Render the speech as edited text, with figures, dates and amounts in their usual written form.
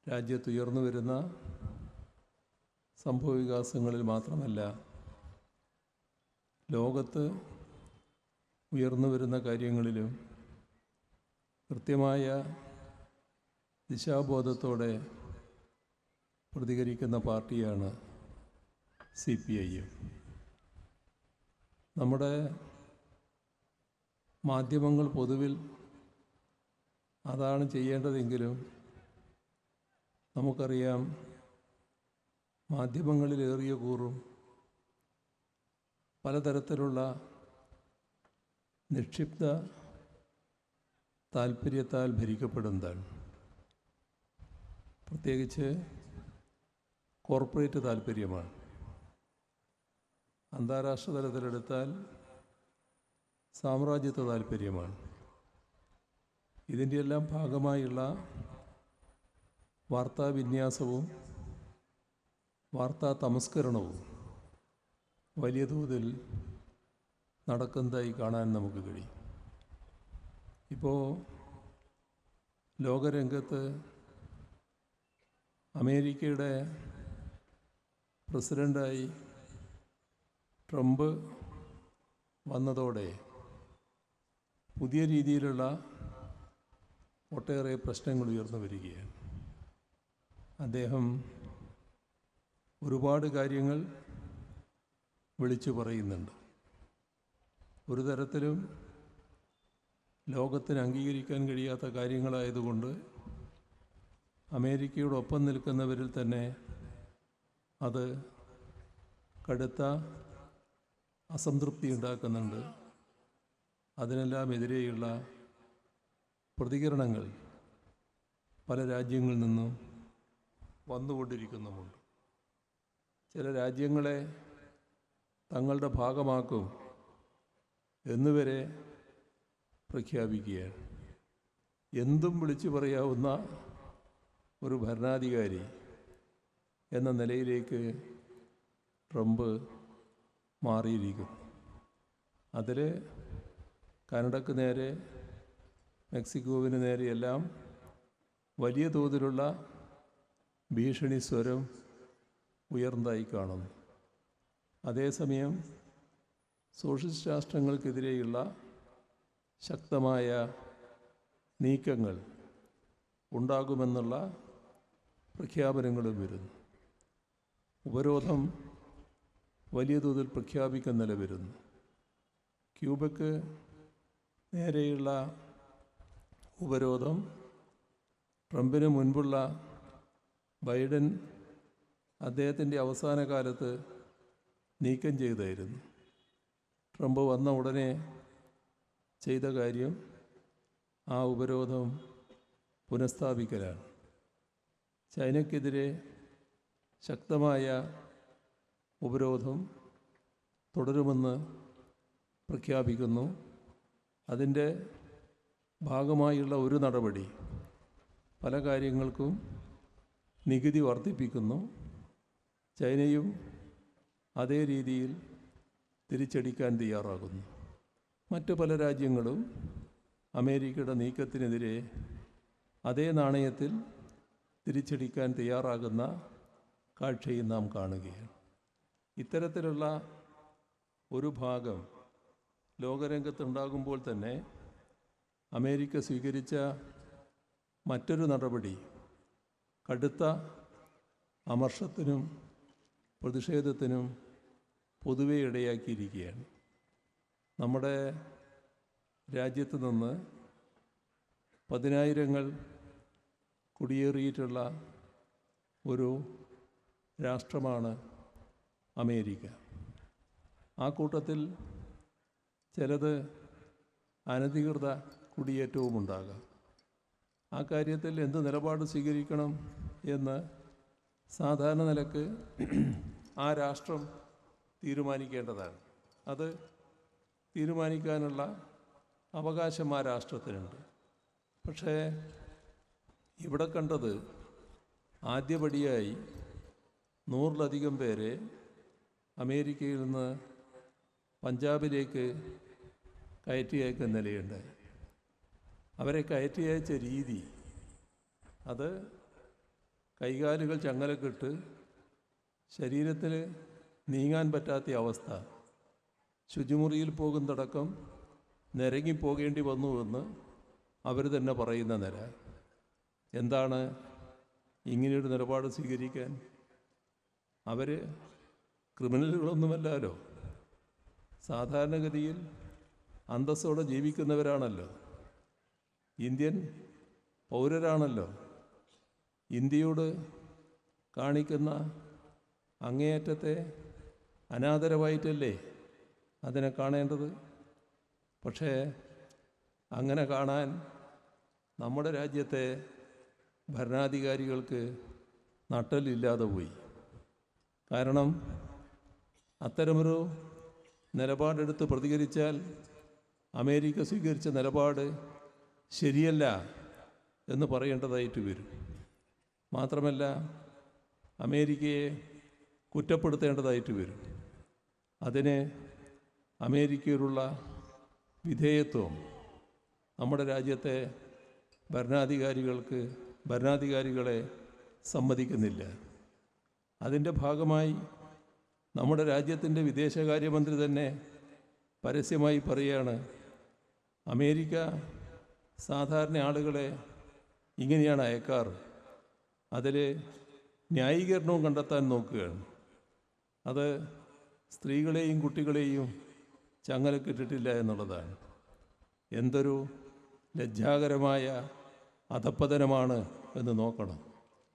രാജ്യത്തുയർന്നു വരുന്ന സംഭവവികാസങ്ങളിൽ മാത്രമല്ല, ലോകത്ത് ഉയർന്നു വരുന്ന കാര്യങ്ങളിലും കൃത്യമായ ദിശാബോധത്തോടെ പ്രതികരിക്കുന്ന പാർട്ടിയാണ് CPIM. നമ്മുടെ മാധ്യമങ്ങൾ പൊതുവിൽ അതാണ് ചെയ്യേണ്ടതെങ്കിലും നമുക്കറിയാം, മാധ്യമങ്ങളിലേറിയ കൂറും പലതരത്തിലുള്ള നിക്ഷിപ്ത താൽപ്പര്യത്താൽ ഭരിക്കപ്പെടുന്നതാണ്. പ്രത്യേകിച്ച് കോർപ്പറേറ്റ് താൽപ്പര്യമാണ്. അന്താരാഷ്ട്ര തലത്തിലെടുത്താൽ സാമ്രാജ്യത്വ താൽപ്പര്യമാണ്. ഇതിൻ്റെയെല്ലാം ഭാഗമായുള്ള വാർത്താവിന്യാസവും വാർത്താ തമസ്കരണവും വലിയ തോതിൽ നടക്കുന്നതായി കാണാൻ നമുക്ക് കഴിയും. ഇപ്പോൾ ലോകരംഗത്ത് അമേരിക്കയുടെ പ്രസിഡൻ്റായി ട്രംപ് വന്നതോടെ പുതിയ രീതിയിലുള്ള ഒട്ടേറെ പ്രശ്നങ്ങൾ ഉയർന്നു വരികയാണ്. അദ്ദേഹം ഒരുപാട് കാര്യങ്ങൾ വിളിച്ചു പറയുന്നുണ്ട്. ഒരു തരത്തിലും ലോകത്തിന് അംഗീകരിക്കാൻ കഴിയാത്ത കാര്യങ്ങളായതുകൊണ്ട് അമേരിക്കയോടൊപ്പം നിൽക്കുന്നവരിൽ തന്നെ അത് കടുത്ത അസംതൃപ്തി ഉണ്ടാക്കുന്നുണ്ട്. അതിനെല്ലാം എതിരെയുള്ള പ്രതികരണങ്ങൾ പല രാജ്യങ്ങളിൽ നിന്നും വന്നുകൊണ്ടിരിക്കുന്നുമുണ്ട്. ചില രാജ്യങ്ങളെ തങ്ങളുടെ ഭാഗമാക്കും എന്നുവരെ പ്രഖ്യാപിക്കുകയാണ്. എന്തും വിളിച്ചു പറയാവുന്ന ഒരു ഭരണാധികാരി എന്ന നിലയിലേക്ക് ട്രംപ് മാറിയിരിക്കുന്നു. അതിൽ കാനഡയ്ക്ക് നേരെ, മെക്സിക്കോവിന് നേരെയെല്ലാം വലിയ തോതിലുള്ള ഭീഷണി സ്വരം ഉയർന്നതായി കാണുന്നു. അതേസമയം സോഷ്യലിസ്റ്റ് രാഷ്ട്രങ്ങൾക്കെതിരെയുള്ള ശക്തമായ നീക്കങ്ങൾ ഉണ്ടാകുമെന്നുള്ള പ്രഖ്യാപനങ്ങളും വരുന്നു. ഉപരോധം വലിയ തോതിൽ പ്രഖ്യാപിക്കുന്ന നില വരുന്നു. ക്യൂബയ്ക്ക് നേരെയുള്ള ഉപരോധം ട്രംപിന് മുൻപുള്ള ബൈഡൻ അദ്ദേഹത്തിൻ്റെ അവസാന കാലത്ത് നീക്കം ചെയ്തായിരുന്നു. ട്രംപ് വന്ന ഉടനെ ചെയ്ത കാര്യം ആ ഉപരോധം പുനഃസ്ഥാപിക്കലാണ്. ചൈനയ്ക്കെതിരെ ശക്തമായ ഉപരോധം തുടരുമെന്ന് പ്രഖ്യാപിക്കുന്നു. അതിൻ്റെ ഭാഗമായുള്ള ഒരു നടപടി പല കാര്യങ്ങൾക്കും നികുതി വർദ്ധിപ്പിക്കുന്നു. ചൈനയും അതേ രീതിയിൽ തിരിച്ചടിക്കാൻ തയ്യാറാകുന്നു. മറ്റു പല രാജ്യങ്ങളും അമേരിക്കയുടെ നീക്കത്തിനെതിരെ അതേ നാണയത്തിൽ തിരിച്ചടിക്കാൻ തയ്യാറാകുന്ന കാഴ്ചയും നാം കാണുകയാണ്. ഇത്തരത്തിലുള്ള ഒരു ഭാഗം ലോകരംഗത്തുണ്ടാകുമ്പോൾ തന്നെ അമേരിക്ക സ്വീകരിച്ച മറ്റൊരു നടപടി കടുത്ത അമർഷത്തിനും പ്രതിഷേധത്തിനും പൊതുവെ ഇടയാക്കിയിരിക്കുകയാണ്. നമ്മുടെ രാജ്യത്ത് നിന്ന് പതിനായിരങ്ങൾ കുടിയേറിയിട്ടുള്ള ഒരു രാഷ്ട്രമാണ് അമേരിക്ക. ആ കൂട്ടത്തിൽ ചിലത് അനധികൃത കുടിയേറ്റവും ഉണ്ടാകാം. ആ കാര്യത്തിൽ എന്ത് നിലപാട് സ്വീകരിക്കണം എന്ന് സാധാരണ നിലക്ക് ആ രാഷ്ട്രം തീരുമാനിക്കേണ്ടതാണ്. അത് തീരുമാനിക്കാനുള്ള അവകാശം ആ രാഷ്ട്രത്തിനുണ്ട്. പക്ഷേ ഇവിടെ കണ്ടത് ആദ്യപടിയായി 100-ലധികം പേരെ അമേരിക്കയിൽ നിന്ന് പഞ്ചാബിലേക്ക് കയറ്റി അയക്കുന്ന നിലയുണ്ടായി. അവരെ കയറ്റി അയച്ച രീതി അത് കൈകാലുകൾ ചങ്ങലക്കിട്ട് ശരീരത്തിൽ നീങ്ങാൻ പറ്റാത്ത അവസ്ഥ, ശുചിമുറിയിൽ പോകുന്നതടക്കം നിരങ്ങിപ്പോകേണ്ടി വന്നുവെന്ന് അവർ തന്നെ പറയുന്ന നില. എന്താണ് ഇങ്ങനെയൊരു നിലപാട് സ്വീകരിക്കാൻ? അവർ ക്രിമിനലുകളൊന്നുമല്ലല്ലോ, സാധാരണഗതിയിൽ അന്തസ്സോടെ ജീവിക്കുന്നവരാണല്ലോ, ഇന്ത്യൻ പൗരരാണല്ലോ. ഇന്ത്യയോട് കാണിക്കുന്ന അങ്ങേയറ്റത്തെ അനാദരവായിട്ടല്ലേ അതിനെ കാണേണ്ടത്? പക്ഷേ അങ്ങനെ കാണാൻ നമ്മുടെ രാജ്യത്തെ ഭരണാധികാരികൾക്ക് നട്ടലില്ലാതെ പോയി. കാരണം അത്തരമൊരു നിലപാടെടുത്ത് പ്രതികരിച്ചാൽ അമേരിക്ക സ്വീകരിച്ച നിലപാട് ശരിയല്ല എന്ന് പറയേണ്ടതായിട്ട് വരും. മാത്രമല്ല അമേരിക്കയെ കുറ്റപ്പെടുത്തേണ്ടതായിട്ട് വരും. അതിന് അമേരിക്കയിലുള്ള വിധേയത്വം നമ്മുടെ രാജ്യത്തെ ഭരണാധികാരികളെ സമ്മതിക്കുന്നില്ല. അതിൻ്റെ ഭാഗമായി നമ്മുടെ രാജ്യത്തിൻ്റെ വിദേശകാര്യമന്ത്രി തന്നെ പരസ്യമായി പറയുകയാണ്, അമേരിക്ക സാധാരണ ആളുകളെ ഇങ്ങനെയാണ് അയക്കാറ്, അതിൽ ന്യായീകരണവും കണ്ടെത്താൻ നോക്കുകയാണ്. അത് സ്ത്രീകളെയും കുട്ടികളെയും ചങ്ങലക്കിട്ടിട്ടില്ല എന്നുള്ളതാണ്. എന്തൊരു ലജ്ജാകരമായ അധപ്പതനമാണ് എന്ന് നോക്കണം.